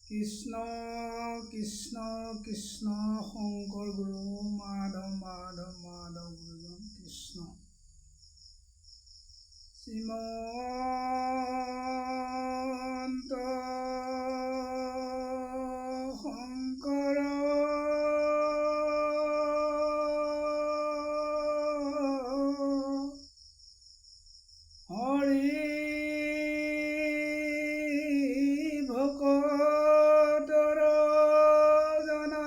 কৃষ্ণ কৃষ্ণ কৃষ্ণ শংকৰ গুৰু মাধৱ মাধৱ মাধৱ গুৰুজন কৃষ্ণ শ্ৰীমন্ত শংকৰ হৰি ভকতৰ জনা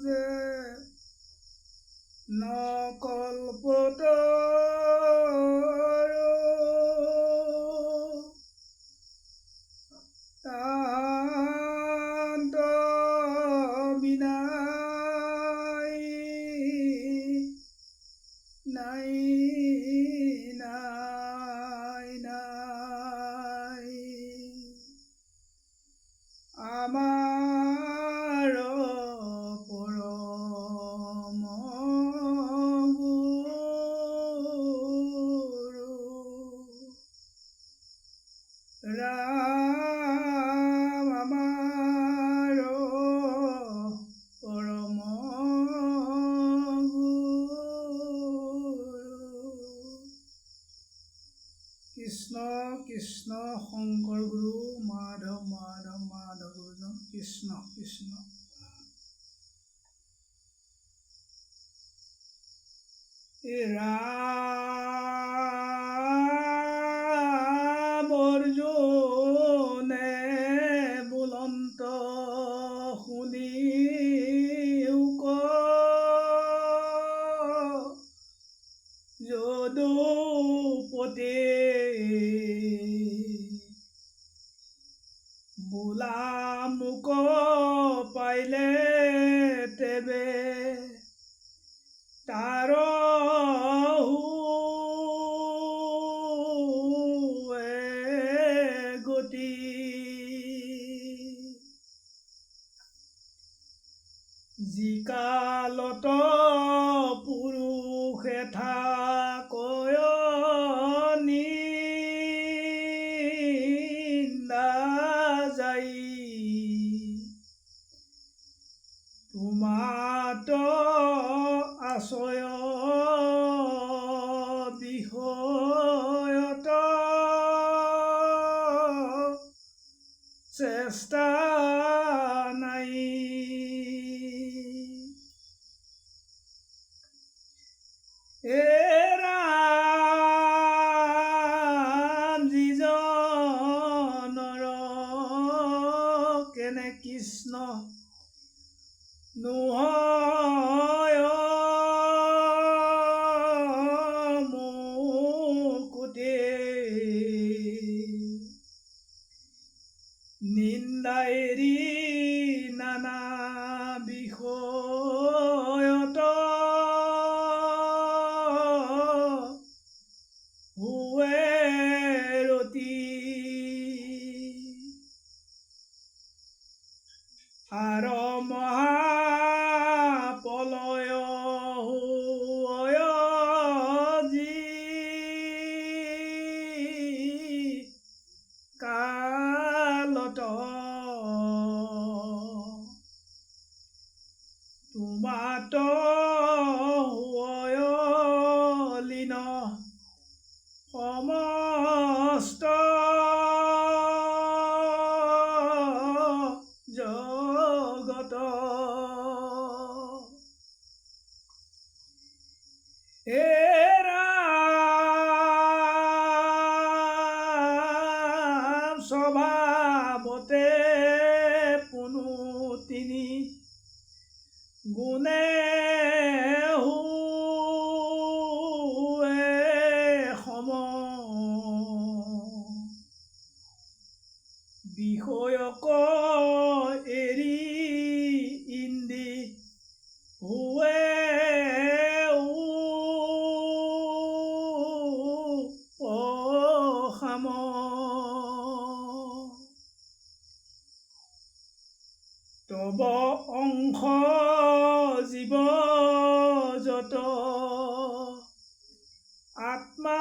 যে নকল্পত তান্ত বিনাই নাই নাই নাই আমাৰ পৰম গুৰু ৰাম আমাৰ পৰম গুৰু কৃষ্ণ কৃষ্ণ শংকৰ গুৰু মাধৱ মাধৱ মাধৱ গুৰুজন কৃষ্ণ কৃষ্ণ ৰাম অৰ্জুনে বুলন্ত শুনিও যদুপতি বোলা মোক পাইলে তেবে তাৰ গতি যিকালত পুৰুষে থাকয় নিন্দা যাই তোমাত আশ্ৰয় বিষয়ত চেষ্টা নাই ৰাম যিজনৰ কেনে কৃষ্ণ নহয় মুকুতে নিন্দা এৰি নানা বিষয়ত হুৱে ৰতি আৰ মহাপলয় হুয় যি কালত তোমাত হুয় লীন সমস্ত জগত ৰাম স্বভাৱতে পুনু তিনি গুণে সম বিষয়ক এৰি ইন্দি হুৱে অসাম তব অংশ জীৱ যত আত্মা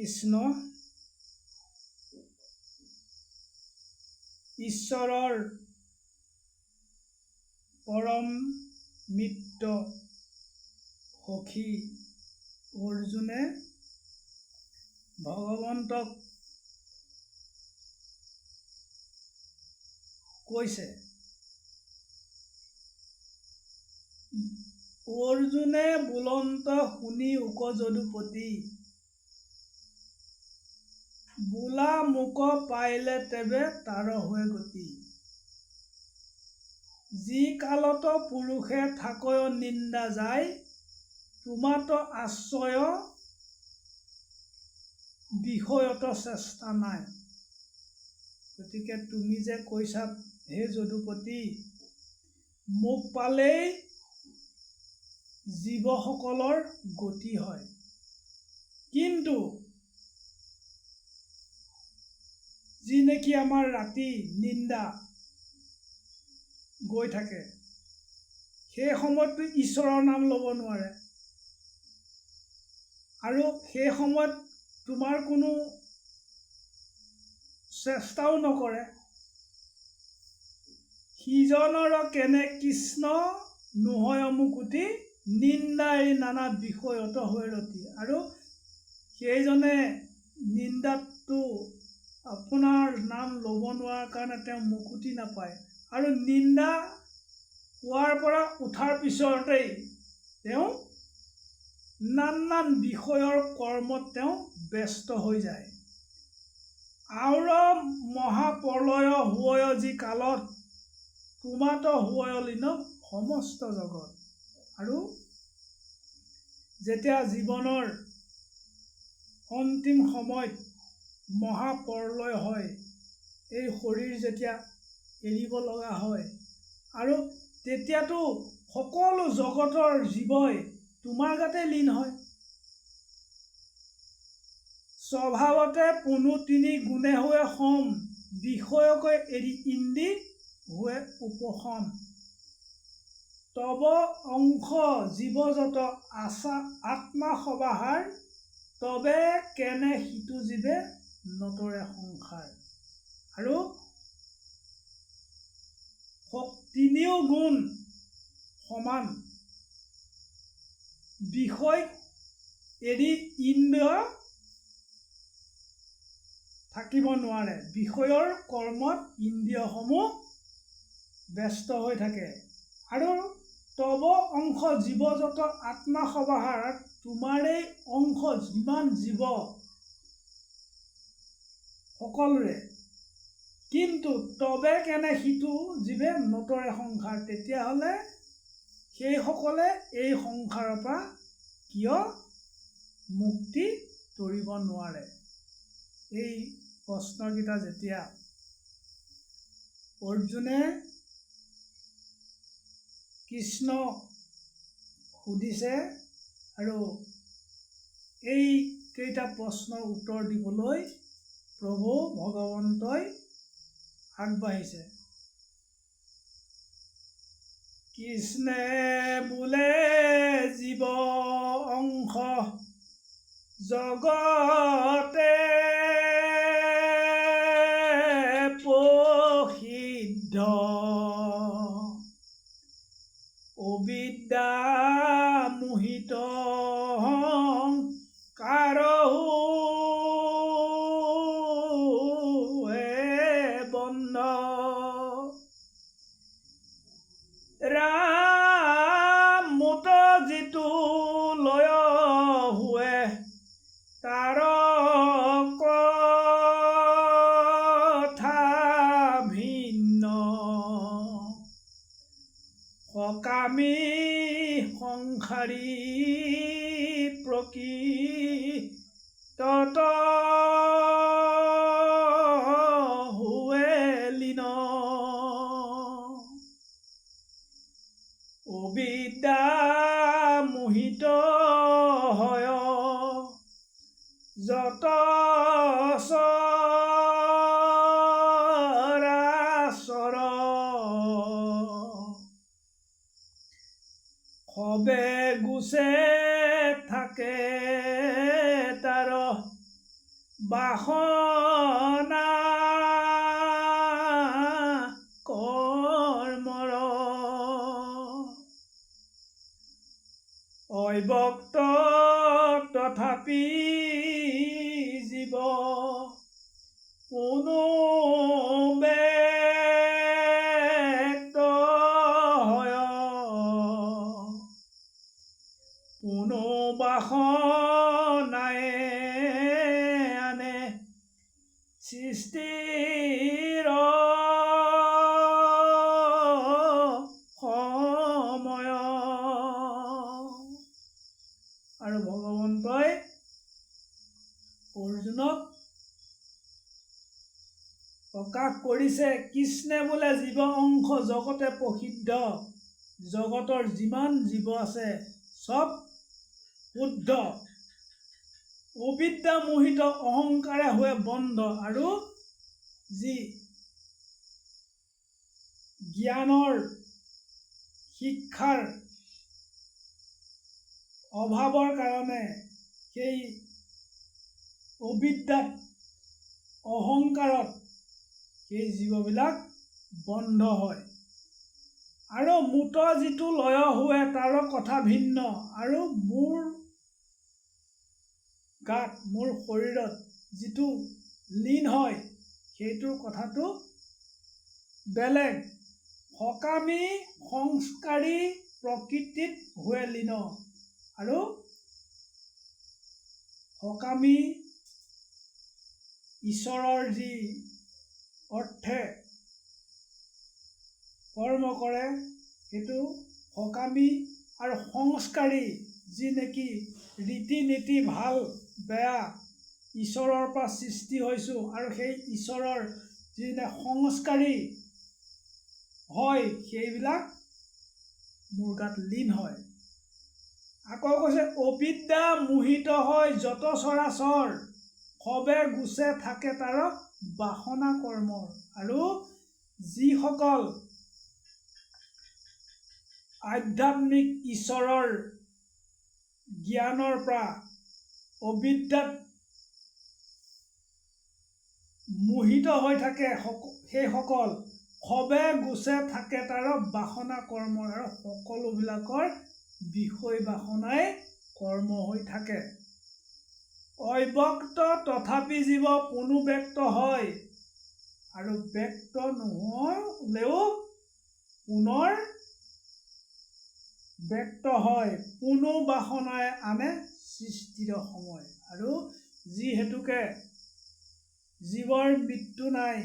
কৃষ্ণ ঈশ্বৰৰ পৰম মিত্ৰ সখী অৰ্জুনে ভগৱন্তক কৈছে, অৰ্জুনে বুলন্ত শুনি উক যদুপতি, বোলা মোক পাইলে তেবে তাৰ হৈ গতি। যি কালত পুৰুষে থাকয় নিন্দা যায়, তোমাত আশ্ৰয় বিষয়ত চেষ্টা নাই। গতিকে তুমি যে কৈছা হে যদুপতি, মোক পালেই জীৱসকলৰ গতি হয়, কিন্তু যি নেকি আমাৰ ৰাতি নিন্দা গৈ থাকে, সেই সময়ততো ঈশ্বৰৰ নাম ল'ব নোৱাৰে, আৰু সেই সময়ত তোমাৰ কোনো চেষ্টাও নকৰে। সিজনৰ কেনে কৃষ্ণ নহয় মুকুতি, নিন্দাই নানা বিষয়ত হৈ ৰতি। আৰু সেইজনে নিন্দাতটো আপোনাৰ নাম ল'ব নোৱাৰাৰ কাৰণে তেওঁ মুকুতি নাপায়, আৰু নিন্দা হোৱাৰ পৰা উঠাৰ পিছতেই তেওঁ নানান বিষয়ৰ কৰ্মত তেওঁ ব্যস্ত হৈ যায়। আউৰ মহাপ্ৰলয় হুৱয় যি কালত, তোমাত হুৱয় লীন সমস্ত জগত। আৰু যেতিয়া জীৱনৰ অন্তিম সময়ত মহাপ্ৰলয় হয়, এই শৰীৰ যেতিয়া এৰিব লগা হয়, আৰু তেতিয়াতো সকলো জগতৰ জীৱই তোমাৰ গাতে লীন হয়। স্বভাৱতে পুনু তিনি গুণে हुए সম, বিষয়কৈ এৰি ইন্দ্ৰি हुए উপশম। তব অংশ জীৱ যত আত্মা সবাহাৰ, তবে কেনে সিটো জীৱে নতৰে সংসাৰ। আৰু তিনিও গুণ সমান, বিষয় এৰি ইন্দ্ৰিয় থাকিব নোৱাৰে, বিষয়ৰ কৰ্মত ইন্দ্ৰিয়সমূহ ব্যস্ত হৈ থাকে। আৰু তব অংশ জীৱ যত আত্মা সবাহাৰ, তোমাৰেই অংশ যিমান জীৱ সকলোৰে, কিন্তু তবে কেনে সিটো জীৱে নতৰে সংসাৰ, তেতিয়াহ'লে সেইসকলে এই সংসাৰৰ পৰা কিয় মুক্তি তৰিব নোৱাৰে। এই প্ৰশ্নকেইটা যেতিয়া অৰ্জুনে কৃষ্ণক সুধিছে, আৰু এই কেইটা প্ৰশ্নৰ উত্তৰ দিবলৈ প্ৰভু ভগৱন্তই আগবাঢ়িছে। কৃষ্ণে বোলে জীৱ অংশ জগতে প্ৰসিদ্ধ, অবিদ্যা মোহিত কাৰহু বন্ধ। ৰাম মোত যিটো লয় হুৱে, তাৰ কথা ভিন্ন, সকামী সংসাৰী প্ৰকৃতত হুৱে লীন। অবিদ্যা মোহিত হয় যত চৰাচৰ, সবে গুছে থাকে তাৰ বাসনা কৰ্মৰ অব্যক্ত তথাপি জীৱ কোনো ব্যক্ত হয় কোনো বাসনায়ে আনে সৃষ্টিৰ সময় আৰু ভগৱন্তই অৰ্জুনক প্ৰকাশ কৰিছে কৃষ্ণে বোলে জীৱ অংশ জগতে প্ৰসিদ্ধ জগতৰ যিমান জীৱ আছে চব শুদ্ধ অবিদ্যা মোহিত অহংকাৰে হৈ বন্ধ আৰু যি জ্ঞানৰ শিক্ষাৰ অভাৱৰ কাৰণে সেই অবিদ্যাত অহংকাৰত সেই জীৱবিলাক বন্ধ হয় আৰু মূত যিটো লয় হোৱে তাৰ কথা ভিন্ন আৰু মোৰ গাত মোৰ শৰীৰত যিটো লীন হয় সেইটোৰ কথাটো বেলেগ সকামী সংস্কাৰী প্ৰকৃতিত হোৱে লীন আৰু সকামী ঈশ্বৰৰ যি অৰ্থে কৰ্ম কৰে সেইটো সকামী আৰু সংস্কাৰী যি নেকি ৰীতি নীতি ভাল বেয়া ঈশ্বৰৰ পৰা সৃষ্টি হৈছোঁ আৰু সেই ঈশ্বৰৰ যি সংস্কাৰী হয় সেইবিলাক মোৰ গাত লীন হয় আকৌ কৈছে অবিদ্যা মোহিত হয় যত চৰাচৰ সবে গুচে থাকে তাৰ বাসনা কৰ্মৰ আৰু যিসকল আধ্যাত্মিক ঈশ্বৰৰ জ্ঞানৰ পৰা অবিদ্যাত মোহিত হৈ থাকে সেইসকল সবে গুচে থাকে তাৰ বাসনা কৰ্মৰ আৰু সকলোবিলাকৰ বিষয় বাসনাই কৰ্ম হৈ থাকে অব্যক্ত তথাপি জীৱ কোনো ব্যক্ত হয় আৰু ব্যক্ত নহলেও পুনৰ ব্যক্ত হয় কোনো বাসনাই আনে সৃষ্টিৰ সময় আৰু যিহেতুকে জীৱৰ মৃত্যু নাই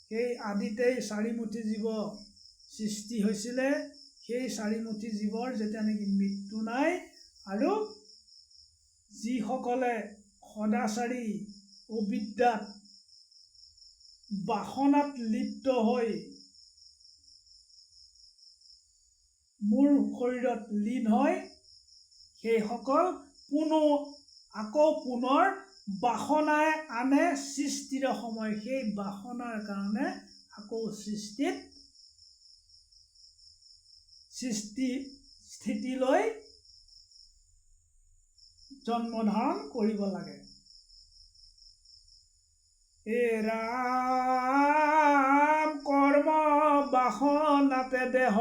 সেই আদিতেই চাৰিমুঠি জীৱ সৃষ্টি হৈছিলে সেই চাৰিমুঠি জীৱৰ যেতিয়া নেকি মৃত্যু নাই আৰু যিসকলে সদাচাৰী অবিদ্যাত বাসনাত লিপ্ত হৈ মোৰ শৰীৰত লীন হয় সেইসকল আকৌ পুনৰ বাসনাই আনে সৃষ্টিৰ সময় সেই বাসনাৰ কাৰণে আকৌ স্থিতিলৈ জন্ম ধাৰণ কৰিব লাগে এ ৰাম কৰ্ম বাসনাতে দেহ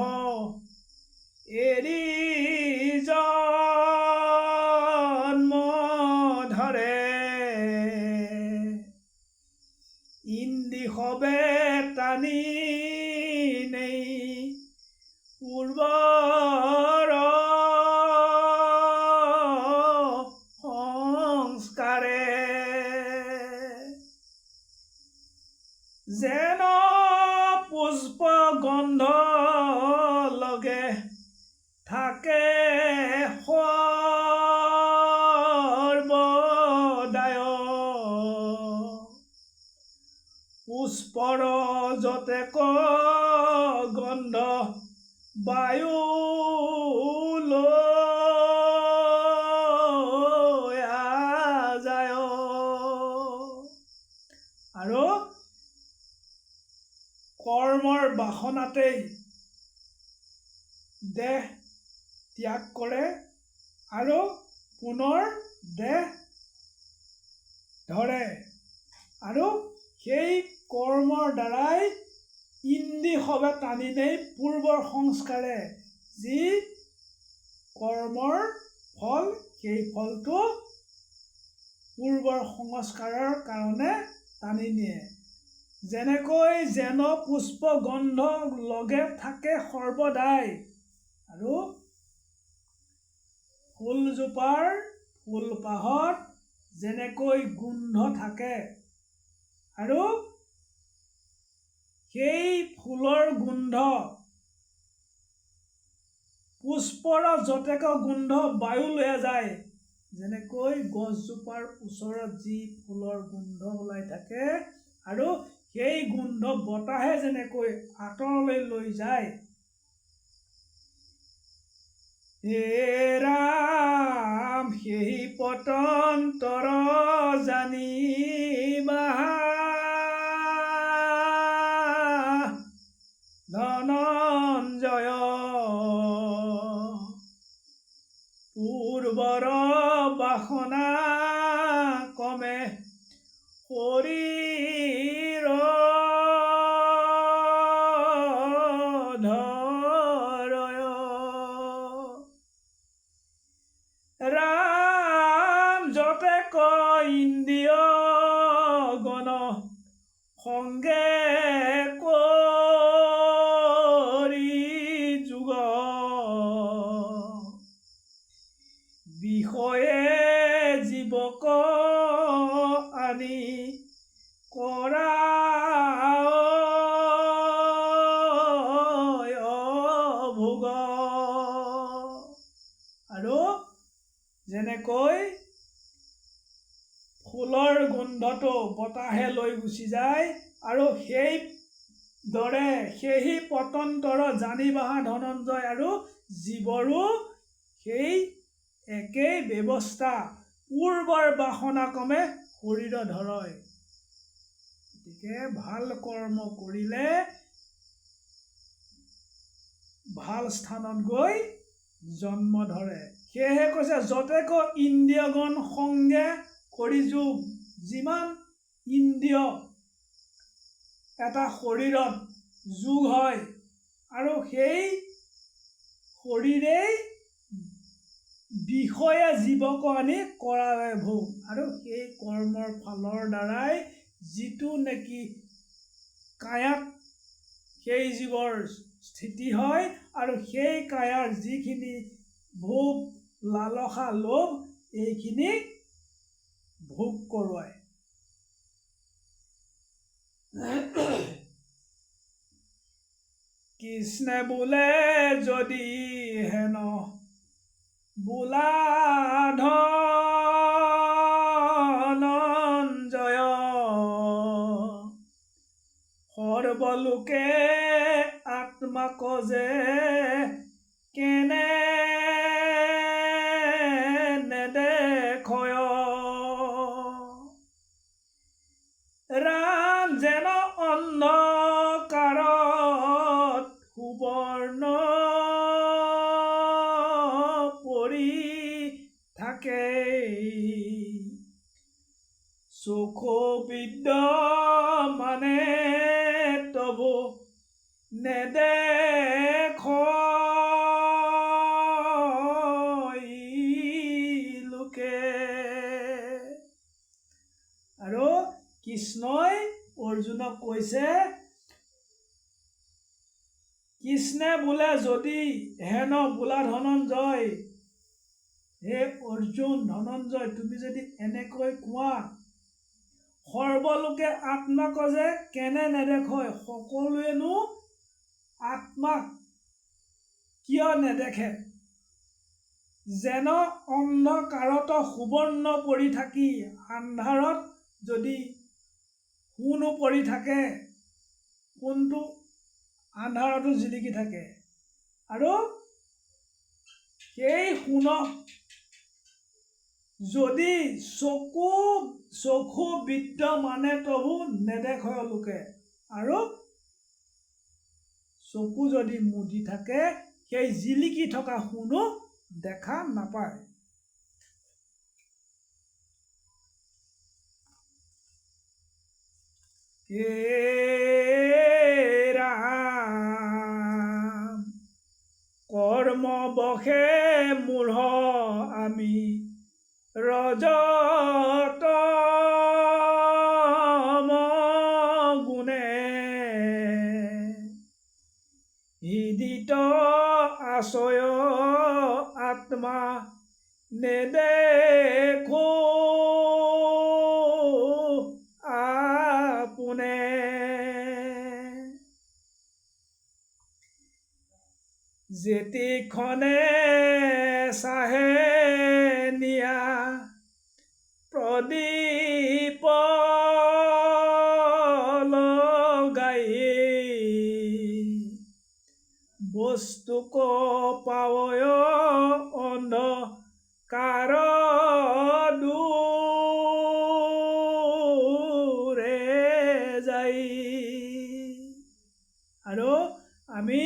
এৰি জন্ম ধৰে ইন্দ্ৰি সবে টানি নেই পূৰ্বৰ সংস্কাৰে যেন পুষ্প গন্ধ লগে থাকে সৰ্বদায় পুষ্পৰ যতে গন্ধ বায়ু লৈ যায় আৰু কৰ্মৰ বাসনাতেই দেহ ত্যাগ কৰে আৰু পুনৰ দেহ ধৰে আৰু সেই কৰ্মৰ দ্বাৰাই ইন্দ্ৰিয় সবে টানি নেই পূৰ্বৰ সংস্কাৰে যি কৰ্মৰ ফল সেই ফলটো পূৰ্বৰ সংস্কাৰৰ কাৰণে টানি নিয়ে। যেনেকৈ যেন পুষ্প গন্ধ লগে থাকে সৰ্বদাই আৰু ফুলজোপাৰ ফুলপাহত যেনেকৈ গোন্ধ থাকে আৰু সেই ফুলৰ গোন্ধ পুষ্পৰ যতেক গোন্ধ বায়ু লৈ যায়, যেনেকৈ গছজোপাৰ ওচৰত যি ফুলৰ গোন্ধ ওলাই থাকে আৰু সেই গোন্ধ বতাহে যেনেকৈ আঁতৰলৈ লৈ যায়। হে ৰাম সেই পতন্তৰ জানিবা ধনঞ্জয় পূৰ্বৰ বাসনা কমে শৰীৰ ধৰয়। ৰাম যতেক ইন্দ্ৰিয় গণ সংগে কৰি যোগ বিষয়ে জীৱক আনি কৰা ভোগ। আৰু যেনেকৈ ফুলৰ গোন্ধটো বতাহে লৈ গুচি যায় আৰু সেই দৰে সেই পতন্তৰ জানিবাহা ধনঞ্জয় আৰু জীৱৰো সেই একেই ব্যৱস্থা পূৰ্বৰ বাসনা কমে শৰীৰ ধৰয়। গতিকে ভাল কৰ্ম কৰিলে ভাল স্থানত গৈ জন্ম ধৰে। সেয়েহে কৈছে যতেক ইন্দ্ৰিয়গণ সংগে কৰি যোগ, যিমান ইন্দ্ৰিয় এটা শৰীৰত যোগ হয় আৰু সেই শৰীৰেই বিষয়ে জীৱক আনি কৰাৱে ভোগ। আৰু সেই কৰ্মৰ ফলৰ দ্বাৰাই যিটো নেকি কায়াত সেই জীৱৰ স্থিতি হয় আৰু সেই কায়াৰ যিখিনি ভোগ লালসা লোভ এইখিনি ভোগ কৰোৱায়। কৃষ্ণে বোলে যদি হেন বোলা ধনঞ্জয় সৰ্বলোকে আত্মাক যে কেনে নেদেখয়। ৰাম যেন অন্ধকাৰত সুবৰ্ণ পৰি থাকে চক্ষু বিদ্যমানে তবু নেদেখয় লোকে। আৰু কৃষ্ণই অৰ্জুনক কৈছে, কৃষ্ণে বোলে যদি হেন বোলা ধনঞ্জয়, হে অৰ্জুন ধনঞ্জয় তুমি যদি এনেকৈ কোৱা সৰ্বলোকে আত্মাক যে কেনে নেদেখয়, সকলোৱেনো আত্মাক কিয় নেদেখে। যেন অন্ধকাৰত সুবৰ্ণ পৰি থাকি, আন্ধাৰত যদি সোণো পৰি থাকে, সোণটো আন্ধাৰতো জিলিকি থাকে আৰু সেই সোণক যদি চক্ষু বিদ্যমানে তবু নেদেখয় লোকে, আৰু চকু যদি মুদি থাকে সেই জিলিকি থকা সোণো দেখা নাপায়। হে ৰাম কৰ্মবশে মূঢ় আমি ৰজতম গুণে হৃদিত আশয় আত্মা নেদেখো আপোনে যেতিক্ষণে চাহে নিয়া প্ৰদীপ লগাই বস্তুক পাৱয় অন্ধকাৰ দূৰে যাই আৰু আমি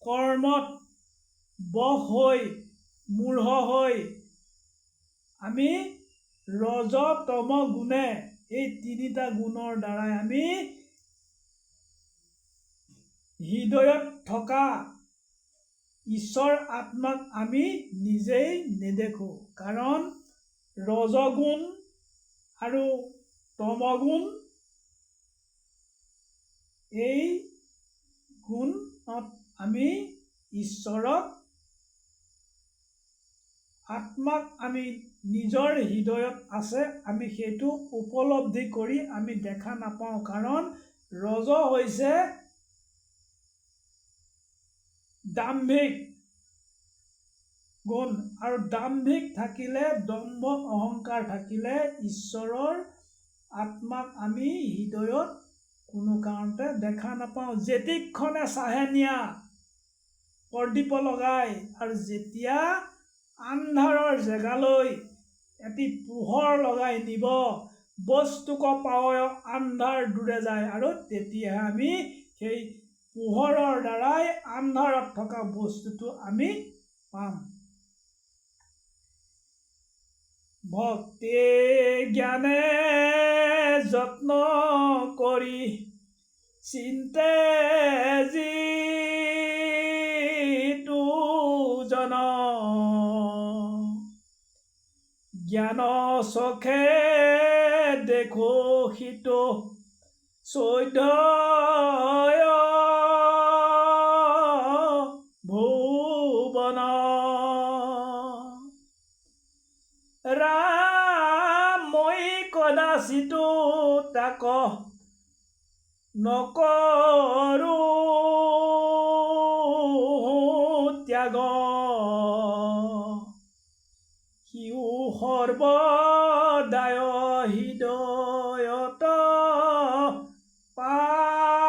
কৰ্মত বশ হৈ মূঢ় হৈ আমি ৰজ তম গুণে এই তিনিটা গুণৰ দ্বাৰাই আমি হৃদয়ত থকা ঈশ্বৰ আত্মাক আমি নিজেই নেদেখোঁ কাৰণ ৰজগুণ আৰু তমগুণ এই গুণত আমি ঈশ্বৰক আত্মাক আমি নিজৰ হৃদয়ত আছে আমি সেইটো উপলব্ধি কৰি আমি দেখা নাপাওঁ কাৰণ ৰজ হৈছে দাম্ভিক গুণ আৰু দাম্ভিক থাকিলে দম্ভ অহংকাৰ থাকিলে ঈশ্বৰৰ আত্মাক আমি হৃদয়ত কোনো কাৰণতে দেখা নাপাওঁ যেতিক্ষণে চাহে নিয়া প্ৰদীপ লগাই আৰু যেতিয়া আন্ধাৰৰ জেগালৈ এটি পোহৰ লগাই নিব বস্তুক পাৱয় আন্ধাৰ দূৰে যায় আৰু তেতিয়াহে আমি সেই পোহৰৰ দ্বাৰাই আন্ধাৰত থকা বস্তুটো আমি পাম ভক্তি জ্ঞানে যত্ন কৰি চিন্তে যিটো জন জ্ঞান চখে দেখো সিটো চৈধ্য ভুৱন ৰাম মই কদাচিতো তাক নকৰো ত্যাগ সিও সৰ্বদায় হৃদয়ত পাৱে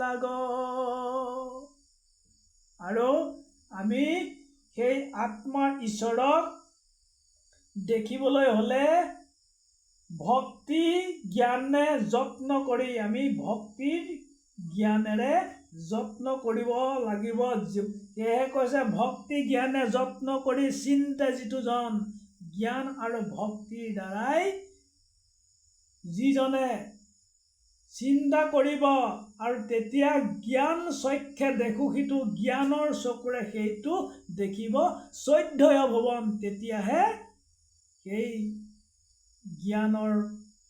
লাগ আৰু আমি সেই আত্মাৰ ঈশ্বৰক দেখিবলৈ হ'লে ভক্তি জ্ঞানে যত্ন কৰি আমি ভক্তিৰ জ্ঞানেৰে যত্ন কৰিব লাগিব সেয়েহে কৈছে ভক্তি জ্ঞানে যত্ন কৰি চিন্তা যিটো জন জ্ঞান আৰু ভক্তিৰ দ্বাৰাই যিজনে চিন্তা কৰিব আৰু তেতিয়া জ্ঞান চক্ষে দেখো সিটো জ্ঞানৰ চকুৰে সেইটো দেখিব চৈধ্যয় ভুৱন তেতিয়াহে সেই জ্ঞানৰ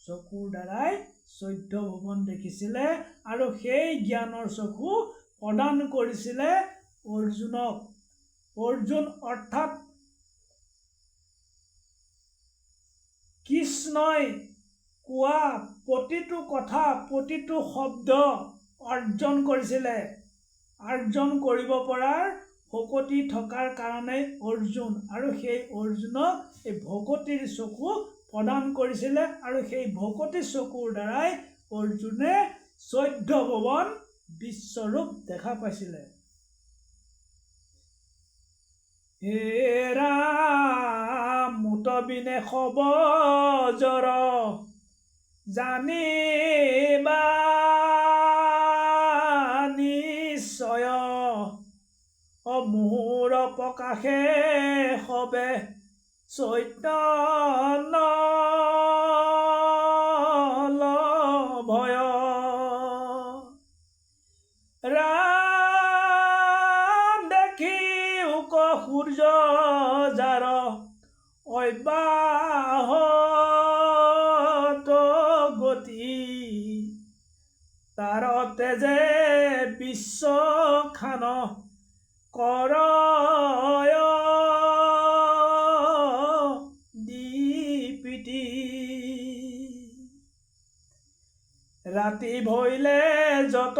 চকুৰ দ্বাৰাই 14 ভুৱন দেখিছিলে আৰু সেই জ্ঞানৰ চকু প্ৰদান কৰিছিলে অৰ্জুনক অৰ্জুন অৰ্থাৎ কৃষ্ণই কোৱা প্ৰতিটো কথা প্ৰতিটো শব্দ অৰ্জন কৰিছিলে অৰ্জন কৰিব পৰাৰ ভকতি থকাৰ কাৰণে অৰ্জুন আৰু সেই অৰ্জুনক এই ভকতিৰ চকু প্ৰদান কৰিছিলে আৰু সেই ভকতিৰ চকুৰ দ্বাৰাই অৰ্জুনে 14 ভুৱন বিশ্বৰূপ দেখা পাইছিলে হে ৰাম মুতবিনে খবজৰ জানিবা নিশ্চয় মোৰ প্ৰকাশে সবে চৈতন্য তাৰ তেজে বিশ্বখান কৰয় দীপিতি। ৰাতি ভৈলে যত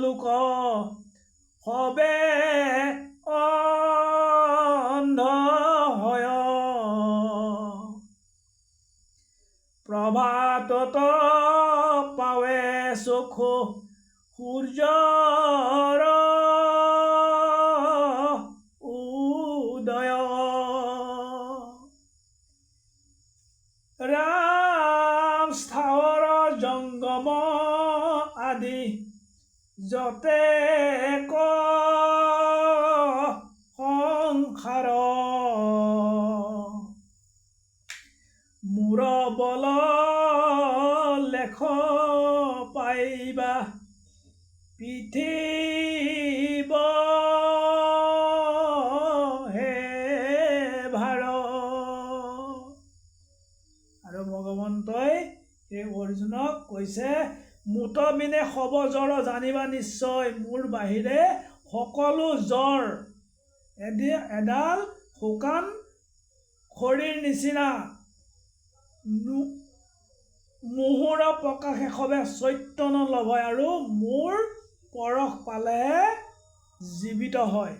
লোক হবে অন্ধ হয়, প্ৰভাতত পাৱে চক্ষু সূৰ্যৰ উদয়। ৰাম স্থাৱৰ জংগম আদি যতে সংসাৰ, মূৰ বল লেখ পাইবা পৃথিৱ হে ভাৰ। আৰু ভগৱন্তই এই অৰ্জুনক কৈছে, মুত বিনে সব জ্বৰ জানিবা নিশ্চয়, মোৰ বাহিৰে সকলো জ্বৰ এডাল শুকান খৰিৰ নিচিনা, মুহুৰ প্ৰকাশে সবে চৈতন্য লভয়, আৰু মোৰ পৰশ পালেহে জীৱিত হয়।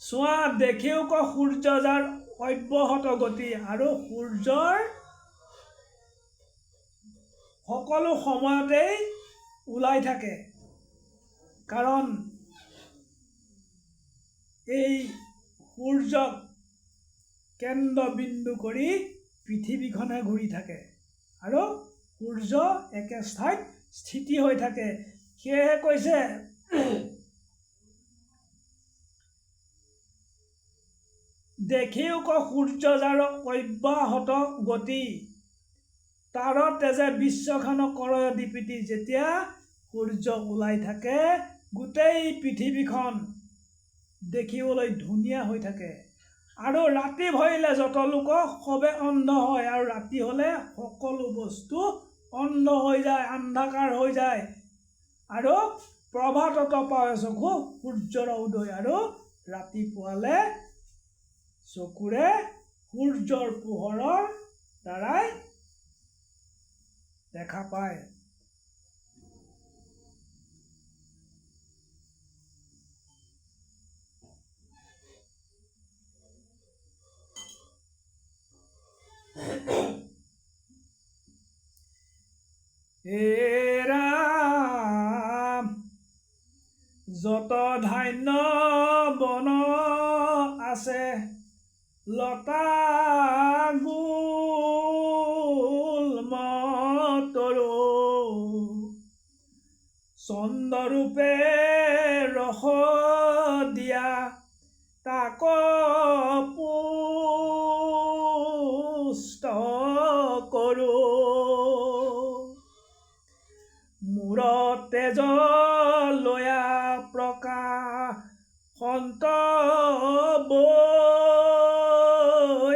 চোৱা দেখিও ক সূৰ্য যাৰ অব্যাহত গতি, আৰু সূৰ্যৰ সকলো সময়তেই ওলাই থাকে, কাৰণ এই সূৰ্যক কেন্দ্ৰবিন্দু কৰি পৃথিৱীখনে ঘূৰি থাকে, আৰু সূৰ্য একে ঠাইত স্থিতি হৈ থাকে। সেয়েহে কৈছে দেখিও ক সূৰ্য যাৰ অব্যাহত গতি, তাৰ তেজে বিশ্বখান কৰয় দীপিতি। যেতিয়া সূৰ্য ওলাই থাকে গোটেই পৃথিৱীখন দেখিবলৈ ধুনীয়া হৈ থাকে, আৰু ৰাতি ভৰিলে যত লোক সবে অন্ধ হয়, আৰু ৰাতি হলে সকলো বস্তু অন্ধ হৈ যায়, অন্ধকাৰ হৈ যায়, আৰু প্ৰভাতত পাৱে চক্ষু সূৰ্যৰ উদয়, আৰু ৰাতিপুৱালে চকুৰে সূৰ্যৰ পোহৰৰ দ্বাৰাই দেখা পায়। হে ৰাম যত ধান্য বন আছে, লতা গুল্ম তৰু, চন্দ্ৰৰূপে ৰস দিয়া তাক পুষ্ট কৰো, মূৰ তেজ লয়া প্ৰকাশন্ত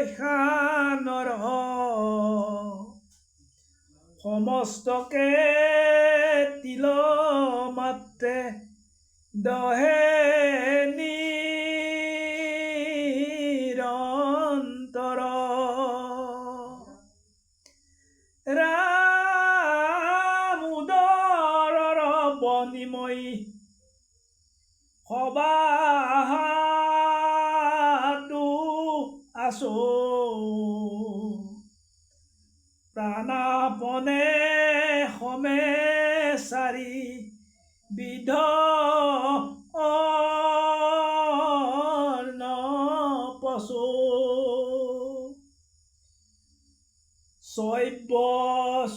বৈখানৰ, সমস্তকে তিল মাত্ৰে দহে নিৰন্তৰ। ৰাম উদৰৰ বনিময়ী সবাতো আছো, প্ৰাণাপনে সমেচাৰি বিধ পশু, শৈব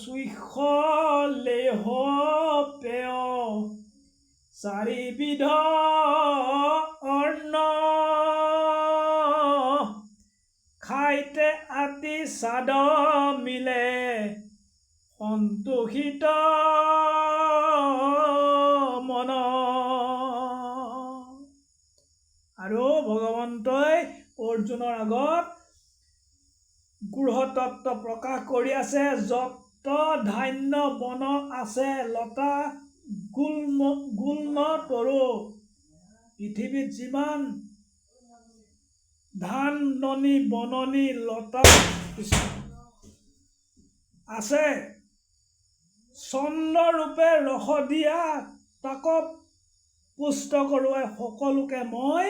চৈষ লেহ পেয় চাৰিবিধ অন্ন, খাইতে আতি চাদ মিলে সন্তোষিত মন। আৰু ভগৱন্তই অৰ্জুনৰ আগত গৃহতত্ত্ব প্ৰকাশ কৰি আছে, যত ধান্য বন আছে লতা গুল্ম তৰু। পৃথিৱীত যিমান ধান বননি লতা আছে, চন্দ্ৰৰূপে ৰস দিয়া তাক পুষ্ট কৰোৱাই সকলোকে মই।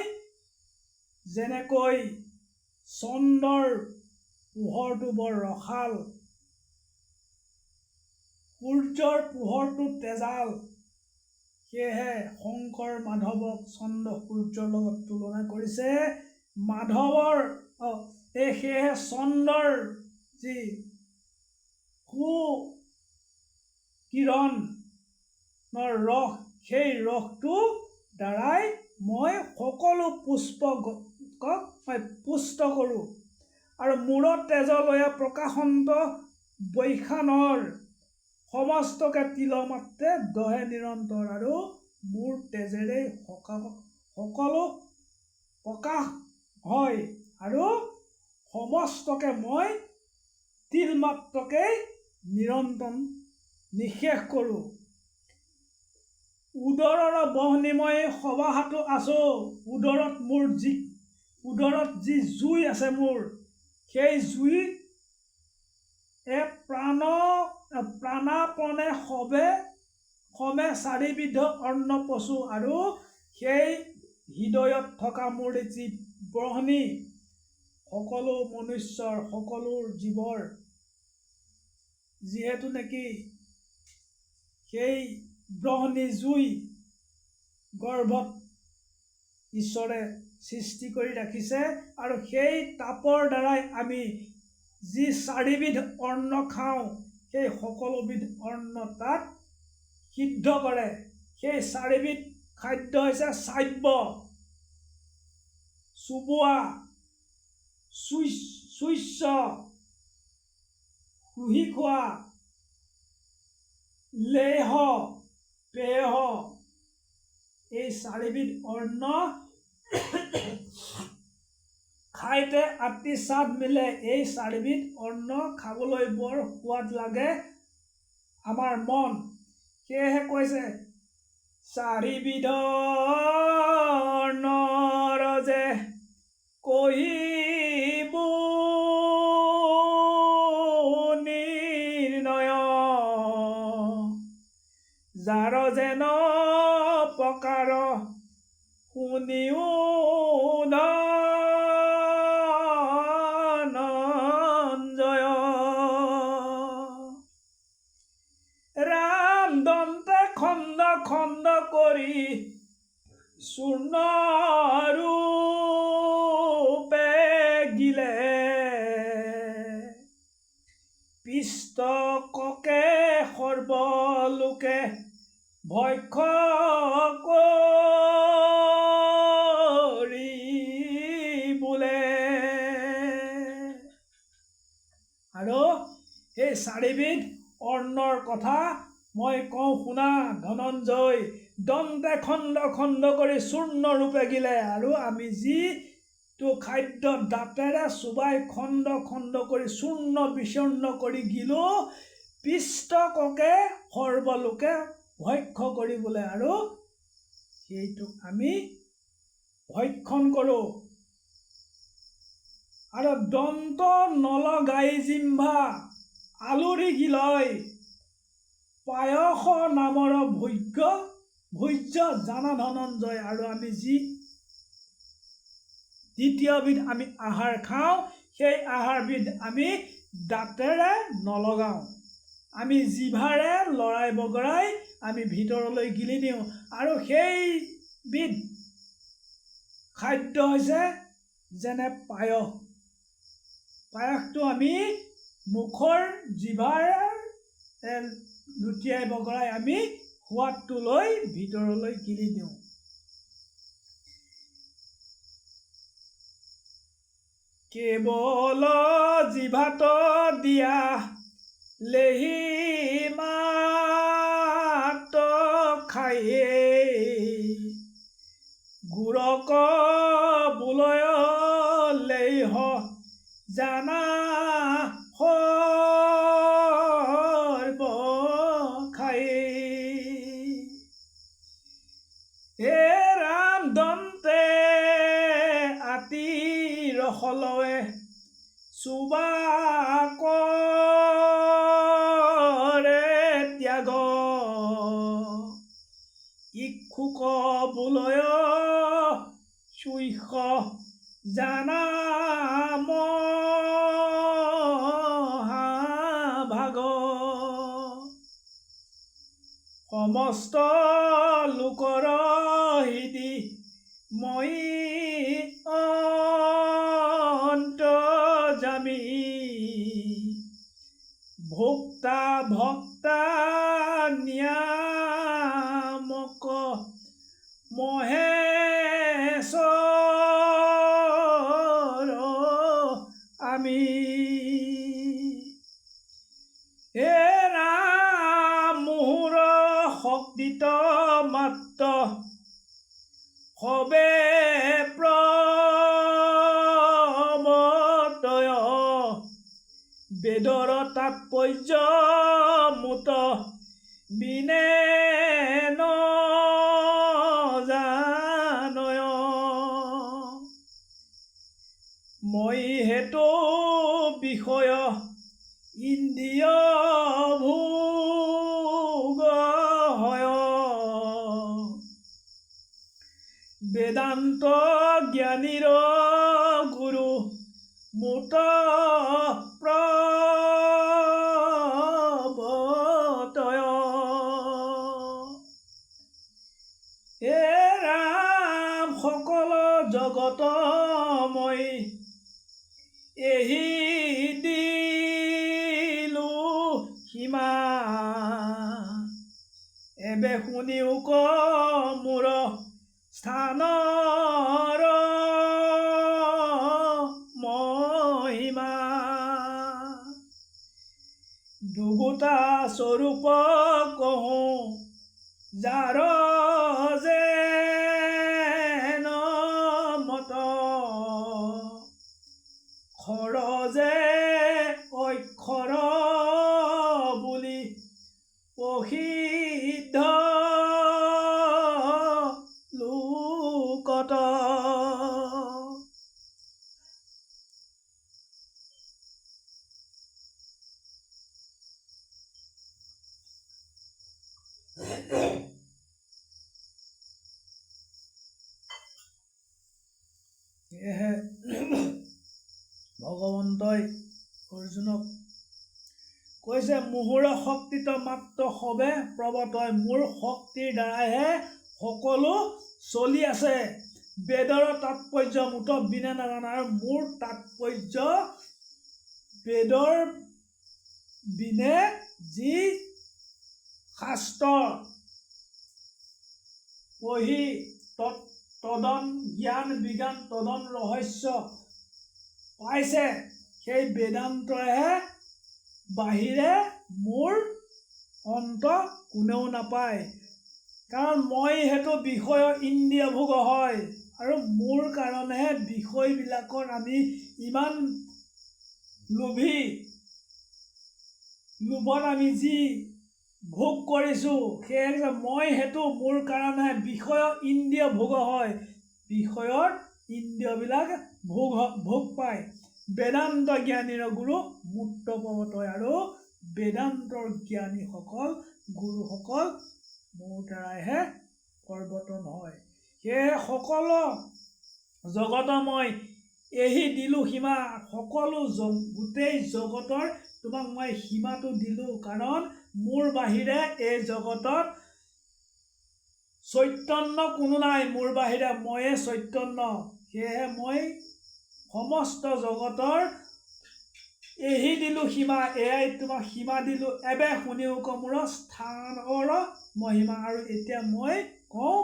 যেনেকৈ চন্দ্ৰৰ পোহৰটো বৰ ৰসাল, সূৰ্যৰ পোহৰটো তেজাল, সেয়েহে শংকৰ মাধৱক চন্দ্ৰ সূৰ্যৰ লগত তুলনা কৰিছে। মাধৱৰ সেয়েহে চন্দ্ৰৰ যি সুকিৰণৰ ৰস, সেই ৰসটো দ্বাৰাই মই সকলো পুষ্পক মই পুষ্ট কৰোঁ। আৰু মূৰত তেজলয়া প্ৰকাশন্ত বৈখানৰ, সমস্তকে তিল মাত্ৰে দহে নিৰন্তৰ। আৰু মোৰ তেজেৰে সকলো প্ৰকাশ হয় আৰু সমস্তকে মই তিল মাত্ৰকে নিৰন্তৰ নিশেষ কৰোঁ। উদৰৰ বহনি মই সবাহাতো আছো। উদৰত যি জুই আছে মোৰ, সেই জুই প্ৰাণাপণে সমে চাৰিবিধ অন্ন পশু। আৰু সেই হৃদয়ত থকা মোৰ যি ব্ৰহ্মী, সকলো মনুষ্যৰ সকলো জীৱৰ যিহেতু নেকি সেই ব্ৰহ্মী জুই গৰ্ভত ঈশ্বৰে সৃষ্টি কৰি ৰাখিছে। আৰু সেই তাপৰ দ্বাৰাই আমি যি চাৰিবিধ অন্ন খাওঁ, সেই সকলোবিধ অন্ন তাত সিদ্ধ কৰে। সেই চাৰিবিধ খাদ্য হৈছে চাব্য, চুবোৱা, শস্য, শুহি খোৱা, লেহ, পেহ। এই চাৰিবিধ অন্ন খাইতে আতি স্বাদ মিলে। এই চাৰিবিধ অন্ন খাবলৈ বৰ সোৱাদ লাগে আমাৰ মন। সেয়েহে কৈছে চাৰিবিধ অন্নৰ যে কহিব নিৰ্ণয়, যাৰ যেন প্ৰকাৰ শুনিও ধনঞ্জয়। ৰাম দন্তে খণ্ড খণ্ড কৰি চূৰ্ণ ৰূপে গিলে, পিষ্টককে সৰ্বলোকে ভক্ষ কৰি বোলে। আৰু সেই চাৰিবিধ অন্নৰ কথা মই কওঁ শুনা ধনঞ্জয়। দন্তে খণ্ড খণ্ড কৰি চূৰ্ণ ৰূপে গিলে। আৰু আমি যিটো খাদ্য দাঁতেৰে চোবাই খণ্ড খণ্ড কৰি চূৰ্ণ বিচূৰ্ণ কৰি গিলো, পিষ্টককে সৰ্বলোকে ভক্ষ কৰি বোলে। আৰু সেইটোক আমি ভক্ষণ কৰোঁ। আৰু দন্ত নলগাই জিম্ভা আলুৰি গিলয়, পায়স নামৰ ভোজ্য জানা ধনঞ্জয়। আৰু আমি যি দ্বিতীয়বিধ আমি আহাৰ খাওঁ, সেই আহাৰবিধ আমি দাঁতেৰে নলগাওঁ, আমি জিভাৰে লৰাই বগৰাই আমি ভিতৰলৈ গিলি দিওঁ। আৰু সেইবিধ খাদ্য হৈছে যেনে পায়স। পায়সটো আমি মুখৰ জিভাৰে লুটিয়াই বগৰাই আমি সোৱাদটো লৈ ভিতৰলৈ গিলি দিওঁ। কেৱল জিভাত দিয়া লেহি মাত্ৰ খায়ে, গুৰক বোলয় লেহ জানা সলৱে চুবা কৰে ত্যাগ ইক্ষুক বুলয় চুইখ জানা মহাভাগ সমস্ত লোকৰ হৃদি মই অন্তৰ্যামী ভোক্তা ভক্তা নিয়ামক মহেশ্বৰ আমি হে ৰাম মোহৰ শক্তিত মাত্ৰ সবে প্ৰৱৰ্তয় বেদৰ তাৎপৰ্য মুত বিনে নজানয় মই হেতু বিষয় ইন্দ্ৰিয় ভোগ হয় বেদান্ত জ্ঞানীৰ গুৰু মুত প্ৰৱৰ্তয় হে ৰাম সকল জগত মই এহি দিলো সীমা এবে শুনিওক মোৰ স্থানৰ মহিমা দুগুটা স্বৰূপ কহোঁ যাৰ যেন মত খৰ যে অক্ষৰ বুলি প্ৰসিদ্ধ লোকত সেয়েহে ভগৱন্তই অৰ্জুনক কৈছে মোহৰ শক্তিত মাত্ৰ সবে প্ৰৱৰ্তয় মোৰ শক্তিৰ দ্বাৰাহে সকলো চলি আছে বেদৰ তাৎপৰ্য মুত বিনে নাজানা আৰু মোৰ তাৎপৰ্য বেদৰ বিনে যি শাস্ত্ৰ পঢ়ি তদন জ্ঞান বিজ্ঞান তদন ৰহস্য পাইছে সেই বেদান্তহে বাহিৰে মোৰ অন্ত কোনেও নাপায় কাৰণ মই সেইটো বিষয় ইন্দ্ৰিয় ভোগ হয় আৰু মোৰ কাৰণেহে বিষয়বিলাকৰ আমি ইমান লোভত আমি যি ভোগ কৰিছোঁ সেয়ে মই সেইটো মোৰ কাৰণে বিষয় ইন্দ্ৰিয় ভোগ হয় বিষয়ৰ ইন্দ্ৰিয়বিলাক ভোগ পায় বেদান্ত জ্ঞানীৰ গুৰু মুক্ত প্ৰৱৰ্তয় আৰু বেদান্তৰ জ্ঞানীসকল গুৰুসকল মোৰ দ্বাৰাহে প্ৰৱৰ্তন হয় সেয়ে সকলো জগত মই এহি দিলোঁ সীমা সকলো গোটেই জগতৰ তোমাক মই সীমাটো দিলোঁ কাৰণ মোৰ বাহিৰে এই জগতত চৈতন্য কোনো নাই মোৰ বাহিৰে ময়ে চৈতন্য সেয়েহে মই সমস্ত জগতৰ এহি দিলোঁ সীমা এয়াই তোমাক সীমা দিলোঁ এবে শুনিওক মোৰ স্থানৰ মহিমা আৰু এতিয়া মই কওঁ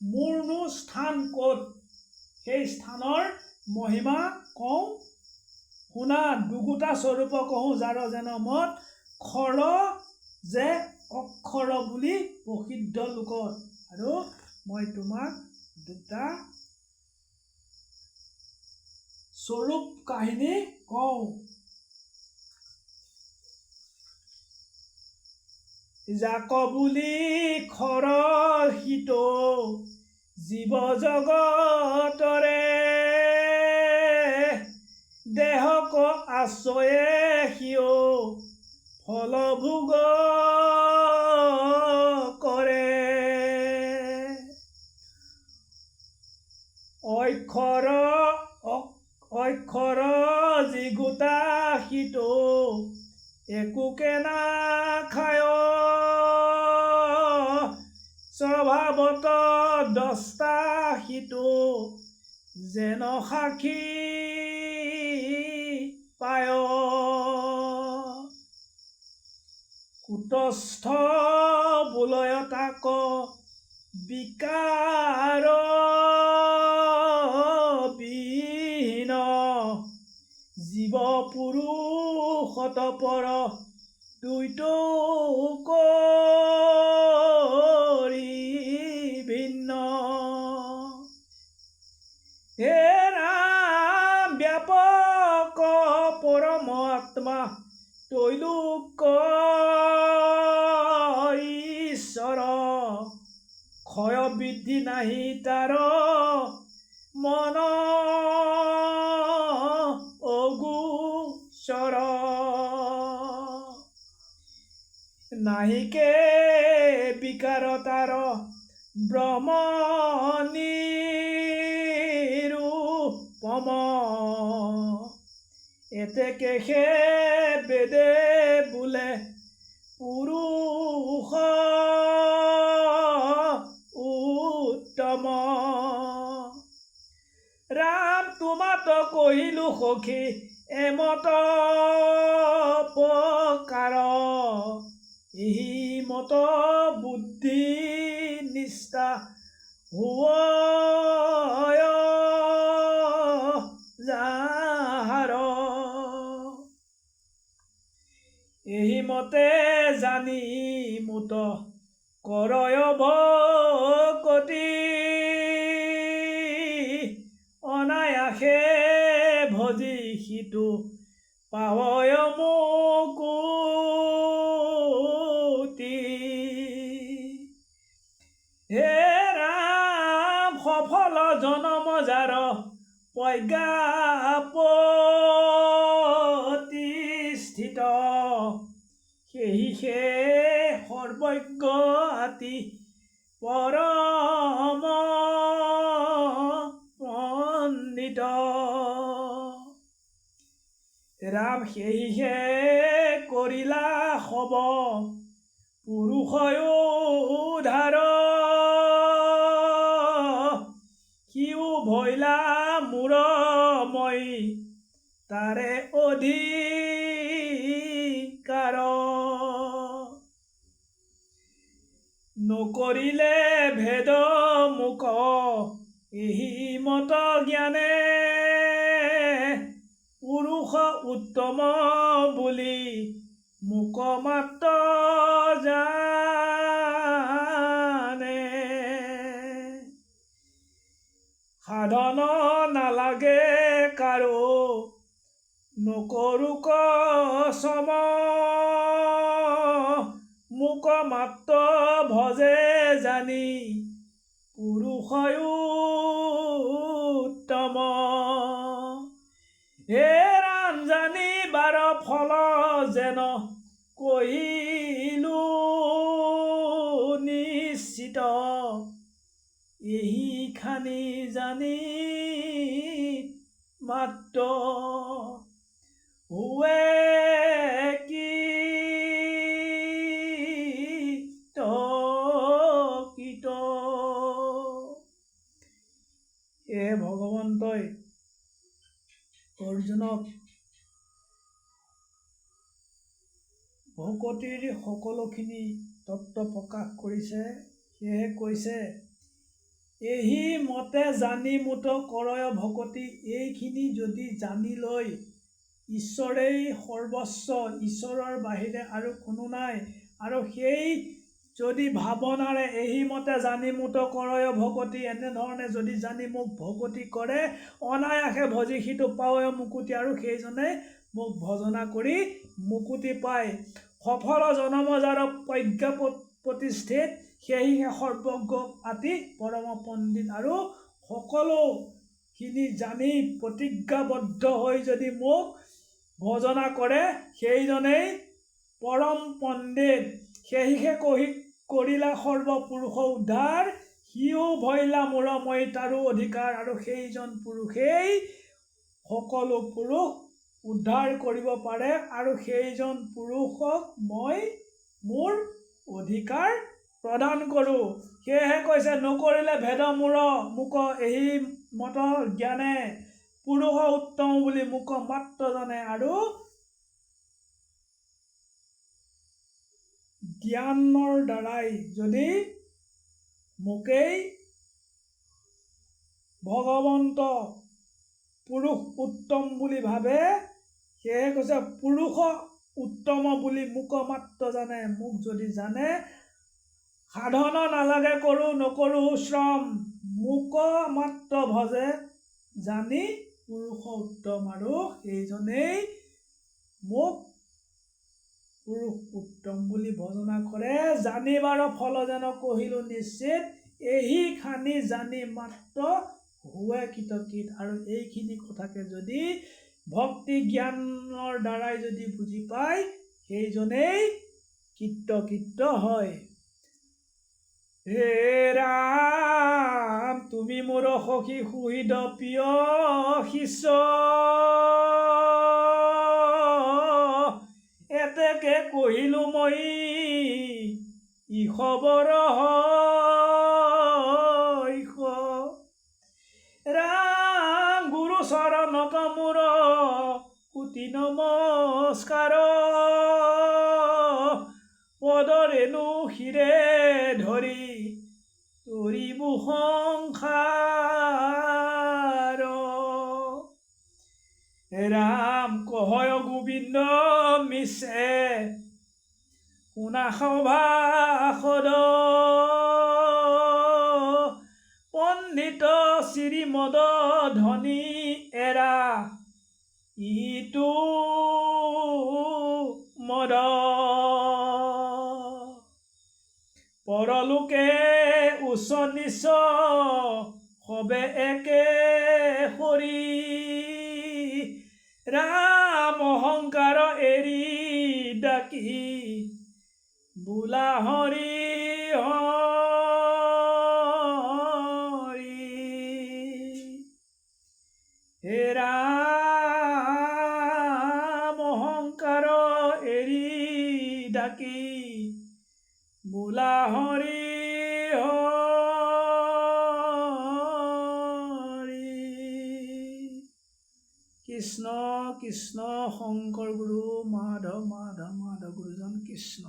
মোৰনো স্থান ক'ত সেই স্থানৰ মহিমা কওঁ শুনা দুগুটা স্বৰূপ কহোঁ যাৰ যেন মত খৰ যে অক্ষৰ বুলি প্ৰসিদ্ধ লোকত আৰু মই তোমাক দুটা স্বৰূপ কাহিনী কওঁ যাক বুলি খৰ হিত জীৱ জগতৰে দেহক আশ্ৰয়ে সিও ফল ভোগ কৰে। অক্ষৰ যিগোটা সিটো একোকে নাখায়, স্বভাৱত দস্তা সিটো যেন সাক্ষী পায়। কুটস্থ বোলয় তাক বিকাৰ বিহীন, জীৱ পুৰুষত পৰ দুইটো কৰি ভিন্ন। হে ৰাম ব্যাপক পৰমাত্মা তৈলোক ঈশ্বৰ, ক্ষয় বৃদ্ধি নাহি তাৰ মন অগোচৰ। নাহিকে বিকাৰ তাৰ ব্ৰহ্ম নিৰূপম, এতেকে সে বেদে বোলে পুৰুষ উত্তম। ৰাম তোমাত কহিলো সখী এমত প্ৰকাৰ, এই মত বুদ্ধি নিষ্ঠা হুয় যাহাৰ, এই মতে জানি মুত কৰয় ভকতি, অনায়াসে ভজি সিটো পাৱয় মুকুতি। হে ৰাম সফল জনম যাৰ প্ৰজ্ঞা প্ৰতিষ্ঠিত, সেয়ে সৰ্বজ্ঞ আতি পৰম পণ্ডিত। ৰাম সেয়ে কৰিলা সব পুৰুষয় উদ্ধাৰ, সিও ভৈলা মূৰময়ী তাৰে অধিকাৰ। নকৰিলে ভেদ মুক এই মত জ্ঞানে, পুৰুষ উত্তম বুলি মুক মাত্ৰ জানে। সাধন নালাগে কাৰো নকৰো কচম, মুক মাত্ৰ ভজে জানি পুৰুষয় উত্তম। হে ৰাম জানিবাৰ ফল যেন কহিলো নিশ্চিত, এই খানি জানি মাত্ৰ হুৱে কৃত। এ ভগৱন্তই অৰ্জুনক ভকতিৰ সকলোখিনি তত্ত্ব প্ৰকাশ কৰিছে। সেয়ে কৈছে, এই মতে জানি মুত কৰয় ভকতি, এইখিনি যদি জানি লৈ ঈশ্বৰেই সৰ্বস্ব, ঈশ্বৰৰ বাহিৰে আৰু কোনো নাই, আৰু সেই যদি ভাৱনাৰে এই মতে জানি মুত কৰয় ভকতি, এনেধৰণে যদি জানি মোক ভকতি কৰে, অনায়াসে ভজি সিটো পাৱয় মুকুতি, আৰু সেইজনে মোক ভজনা কৰি মুকুতি পায়। সফল জনম যাৰ প্ৰজ্ঞা প্ৰতিষ্ঠিত, সেয়েহে সৰ্বজ্ঞ আতি পৰম পণ্ডিত, আৰু সকলো খিনি জানি প্ৰতিজ্ঞাবদ্ধ হৈ যদি মোক ভজনা কৰে সেইজনেই পৰম পণ্ডিত। সেয়েহে কৰিলা সৰ্বপুৰুষ উদ্ধাৰ, সিও ভৈলা মূৰ মই তাৰো অধিকাৰ। আৰু সেইজন পুৰুষেই সকলো পুৰুষ উদ্ধাৰ কৰিব পাৰে আৰু সেইজন পুৰুষক মই মোৰ অধিকাৰ প্ৰদান কৰোঁ। সেয়েহে কৈছে নকৰিলে ভেদ মূৰ মোক এই মত জ্ঞানে, পুৰুষ উত্তম বুলি মোক মাত্ৰ জানে। আৰু জ্ঞানৰ দ্বাৰাই যদি মোকেই ভগৱন্ত পুৰুষ উত্তম বুলি ভাবে, সেয়ে কৈছে পুৰুষ উত্তম বুলি মোক মাত্ৰ জানে। মোক যদি জানে সাধন নালাগে কৰোঁ নকৰোঁ শ্ৰম, মোক মাত্ৰ ভজে জানি পুৰুষ উত্তম। আৰু সেইজনেই মোক পুৰুষ উত্তম বুলি ভজনা কৰে। জানিবাৰ ফল যেন কহিলো নিশ্চিত, এহি খানি জানি মাত্ৰ হুৱে কৃতকৃত। আৰু এইখিনি কথাকে যদি ভক্তি জ্ঞানৰ দ্বাৰাই যদি বুজি পায় সেইজনেই কৃতকৃত হয়। হে ৰাম তুমি মোৰ সখী সুহৃদ প্ৰিয় শিষ্য, এতেকে কহিলো মই ইখবৰ ৰাম গুৰু চৰণত মোৰ কোটি নমস্কাৰ, পদৰেণু শিৰে ধৰি তৰিবু সংসাৰ। ৰাম কহয় গোবিন্দ মিছে শুনা সভাসদ, পণ্ডিত শ্ৰীমদ ধনী এৰা ইটো মদ, পৰলোকে উচ্চ নিচ সবে একে সৰি, ৰাম অহংকাৰ এৰি ডাকি বোলা হৰি হৰি। হে ৰাম অহংকাৰ এৰি ডাকি বোলা হৰি হৰি। কৃষ্ণ কৃষ্ণ শংকৰ গুৰু মাধৱ মাধৱ মাধৱ গুৰুজন কৃষ্ণ।